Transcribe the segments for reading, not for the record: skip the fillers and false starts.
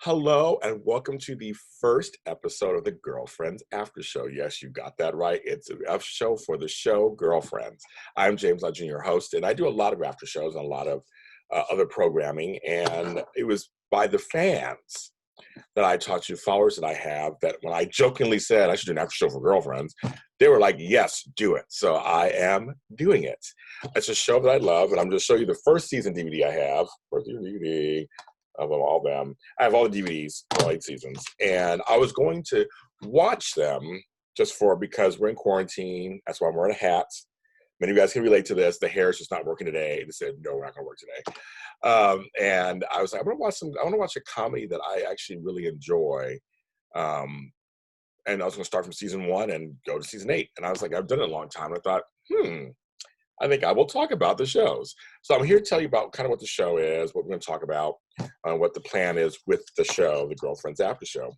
Hello and welcome to the first episode of the Girlfriends After Show. Yes, you got that right. It's an after show for the show Girlfriends. I'm James Lott Jr., host, and I do a lot of after shows and a lot of other programming. And it was by the fans that I talked to, followers that I have, that when I jokingly said I should do an after show for Girlfriends, they were like, yes, do it. So I am doing it. It's a show that I love, and I'm going to show you the first season DVD I have. First season DVD of all of them. I have all the DVDs, all 8 seasons. And I was going to watch them because we're in quarantine. That's why I'm wearing a hat. Many of you guys can relate to this. The hair is just not working today. They said, no, we're not going to work today. And I was like, I want to watch a comedy that I actually really enjoy. And I was going to start from season 1 and go to season 8. And I was like, I've done it a long time. And I thought, I think I will talk about the shows. So I'm here to tell you about kind of what the show is, what we're going to talk about, what the plan is with the show, the Girlfriends After Show.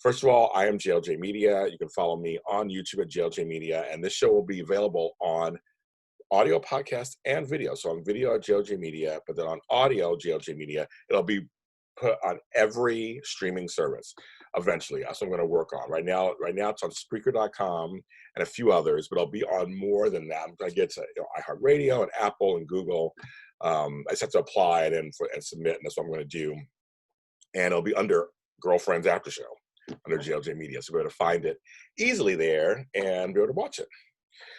First of all, I am JLJ Media. You can follow me on YouTube at JLJ Media, and this show will be available on audio, podcast, and video. So on video at JLJ Media, but then on audio, JLJ Media, it'll be put on every streaming service eventually. That's what I'm going to work on. Right now it's on Spreaker.com and a few others, but I'll be on more than that. I'm going to get to iHeartRadio and Apple and Google. I just have to apply it and submit, and that's what I'm going to do. And it'll be under Girlfriends After Show, under JLJ Media. So you'll be able to find it easily there and be able to watch it.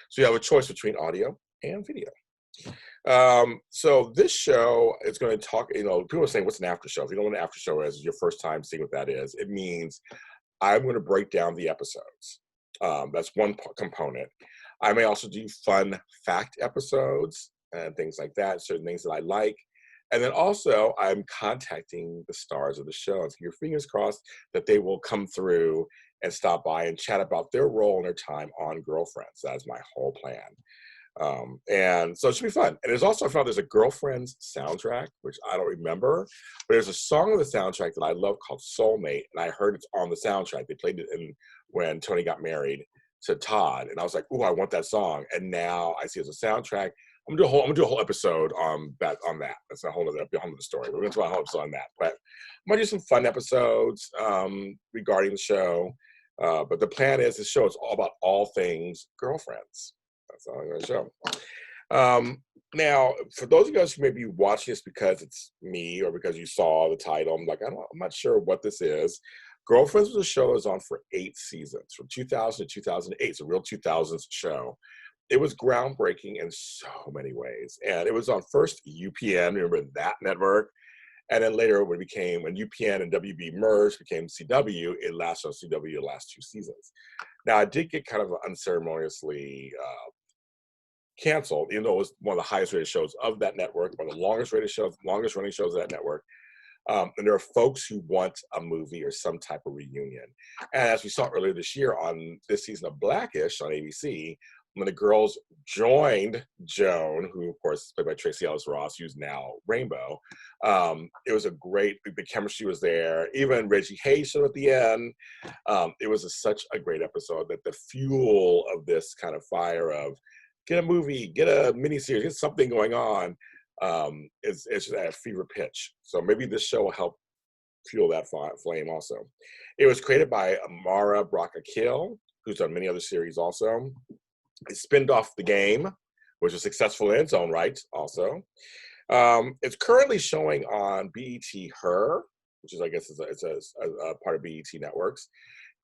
So you have a choice between audio and video. So this show is going to talk, people are saying, what's an after show? If you don't know what an after show is, it's your first time seeing what that is. It means I'm going to break down the episodes. That's one component. I may also do fun fact episodes and things like that, certain things that I like. And then also I'm contacting the stars of the show. And so your fingers crossed that they will come through and stop by and chat about their role and their time on Girlfriends. That is my whole plan. And so it should be fun. And I found there's a Girlfriends soundtrack, which I don't remember, but there's a song on the soundtrack that I love called Soulmate, and I heard it's on the soundtrack. They played it when Tony got married to Todd, and I was like, "Ooh, I want that song." And now I see it as a soundtrack. I'm gonna do a whole episode on that. That's a whole other story. We're gonna do a whole episode on that. But I'm gonna do some fun episodes regarding the show. But the plan is the show is all about all things Girlfriends. That's all I'm going to show. Now, for those of you guys who may be watching this because it's me or because you saw the title, I'm not sure what this is. Girlfriends was a show that was on for 8 seasons, from 2000 to 2008. It's a real 2000s show. It was groundbreaking in so many ways. And it was on first UPN, remember that network? And then later when UPN and WB merged, became CW, it lasted on CW the last 2 seasons. Now, I did get kind of unceremoniously canceled, even though it was one of the highest rated shows of that network, one of the longest running shows of that network. And there are folks who want a movie or some type of reunion. And as we saw earlier this year on this season of Blackish on ABC, when the girls joined Joan, who of course is played by Tracy Ellis Ross, who's now Rainbow, it was the chemistry was there. Even Reggie Hayes showed at the end. It was such a great episode that the fuel of this kind of fire of get a movie, get a miniseries, get something going on, it's just at a fever pitch. So maybe this show will help fuel that flame also. It was created by Amara Brock-Akil, who's done many other series also. It spinned off The Game, which was successful in its own right also. It's currently showing on BTHer, which is, I guess, it's a part of BET Networks.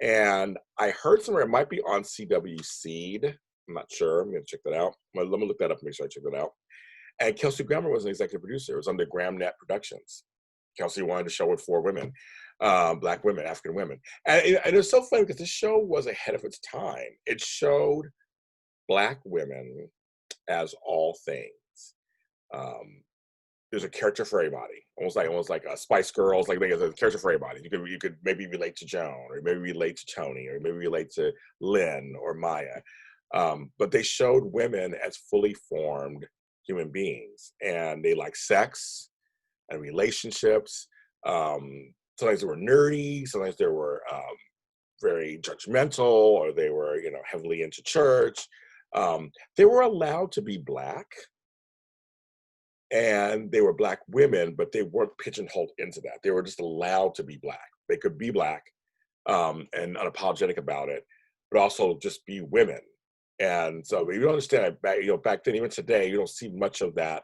And I heard somewhere it might be on CW Seed. I'm not sure. I'm going to check that out. Let me look that up and make sure I check that out. And Kelsey Grammer was an executive producer. It was under GramNet Productions. Kelsey wanted to show with 4 women, Black women, African women. And it was so funny because this show was ahead of its time. It showed Black women as all things. There's a character for everybody, almost like a Spice Girls. Like there's a character for everybody. You could maybe relate to Joan, or maybe relate to Tony, or maybe relate to Lynn or Maya. But they showed women as fully formed human beings, and they like sex and relationships. Sometimes they were nerdy. Sometimes they were very judgmental, or they were heavily into church. They were allowed to be Black and they were Black women, but they weren't pigeonholed into that. They were just allowed to be Black. They could be Black and unapologetic about it, but also just be women. And so you don't understand back then, even today, you don't see much of that.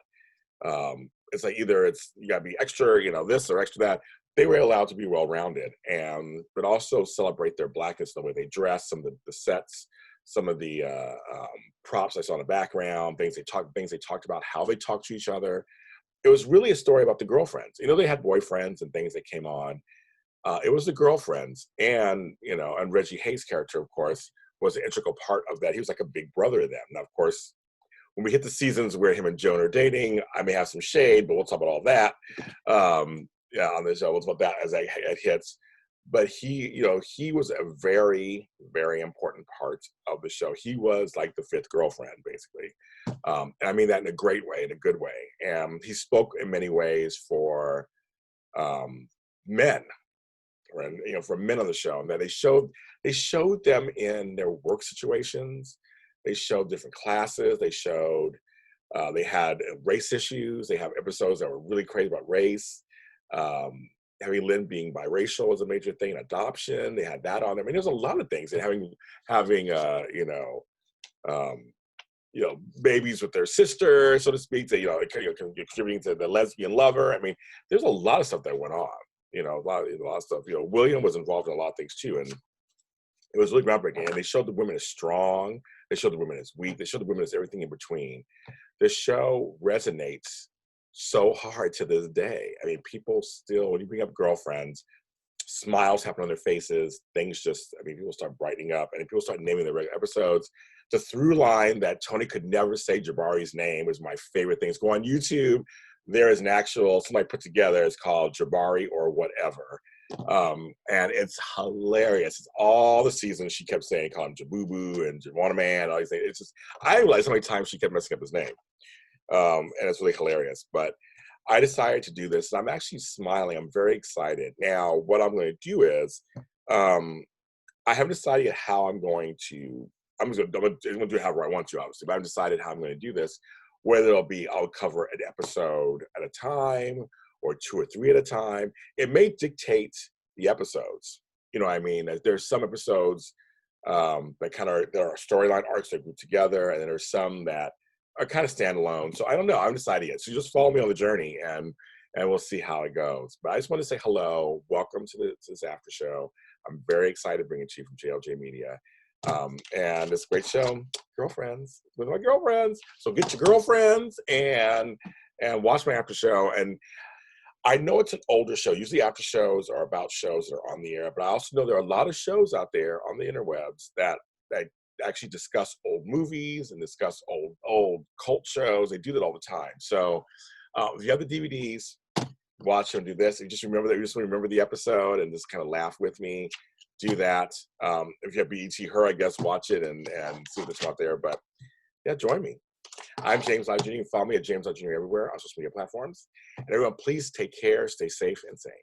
It's like either you gotta be extra, this or extra that. They were allowed to be well-rounded, but also celebrate their Blackness, the way they dress, some of the sets, some of the props I saw in the background, things they talked about, how they talked to each other. It was really a story about the girlfriends. They had boyfriends and things that came on. It was the girlfriends, and Reggie Hayes' character, of course, was an integral part of that. He was like a big brother to them. Now, of course, when we hit the seasons where him and Joan are dating, I may have some shade, but we'll talk about all that. On the show, we'll talk about that as it hits. But he was a very, very important part of the show. He was like the fifth girlfriend, basically. And I mean that in a great way, in a good way. And he spoke in many ways for men, for men on the show. And that they showed them in their work situations. They showed different classes. They showed they had race issues. They have episodes that were really crazy about race. Having Lynn being biracial was a major thing. Adoption, they had that on there. I mean, there's a lot of things. And having babies with their sister, so to speak, contributing to the lesbian lover. I mean, there's a lot of stuff that went on. A lot of stuff. William was involved in a lot of things too, and it was really groundbreaking. And they showed the women as strong. They showed the women as weak. They showed the women as everything in between. The show resonates so hard to this day. I mean, people still, when you bring up girlfriends, smiles happen on their faces. People start brightening up, and people start naming their regular episodes. The through line that Tony could never say Jabari's name is my favorite thing. Go on YouTube. There is an actual, somebody put together, it's called Jabari or whatever. And it's hilarious. It's all the seasons she kept saying, call him Jabubu and Jawana Man, all these things. It's just, I realized how many times she kept messing up his name. And it's really hilarious. But I decided to do this, and I'm actually smiling. I'm very excited. Now, what I'm going to do is, I haven't decided yet how I'm going to do it however I want to, obviously, but I haven't decided how I'm going to do this, whether I'll cover an episode at a time or 2 or 3 at a time. It may dictate the episodes. You know what I mean? There's some episodes that there are storyline arcs that group together, and then there's some that are kind of standalone. So I don't know. I haven't decided yet. So just follow me on the journey, and we'll see how it goes. But I just want to say hello. Welcome to this after show. I'm very excited to bring it to you from JLJ Media. And it's a great show, Girlfriends, with my girlfriends. So get your girlfriends and watch my after show. And I know it's an older show. Usually after shows are about shows that are on the air, but I also know there are a lot of shows out there on the interwebs that actually discuss old movies and discuss old cult shows. They do that all the time. So if you have the DVDs, watch them, do this. You just remember the episode and just kind of laugh with me. Do that. If you have BTHer, I guess, watch it and see what's out there. But yeah, join me. I'm James Lott Jr. You can follow me at James Lott Jr. everywhere on social media platforms. And everyone, please take care, stay safe and sane.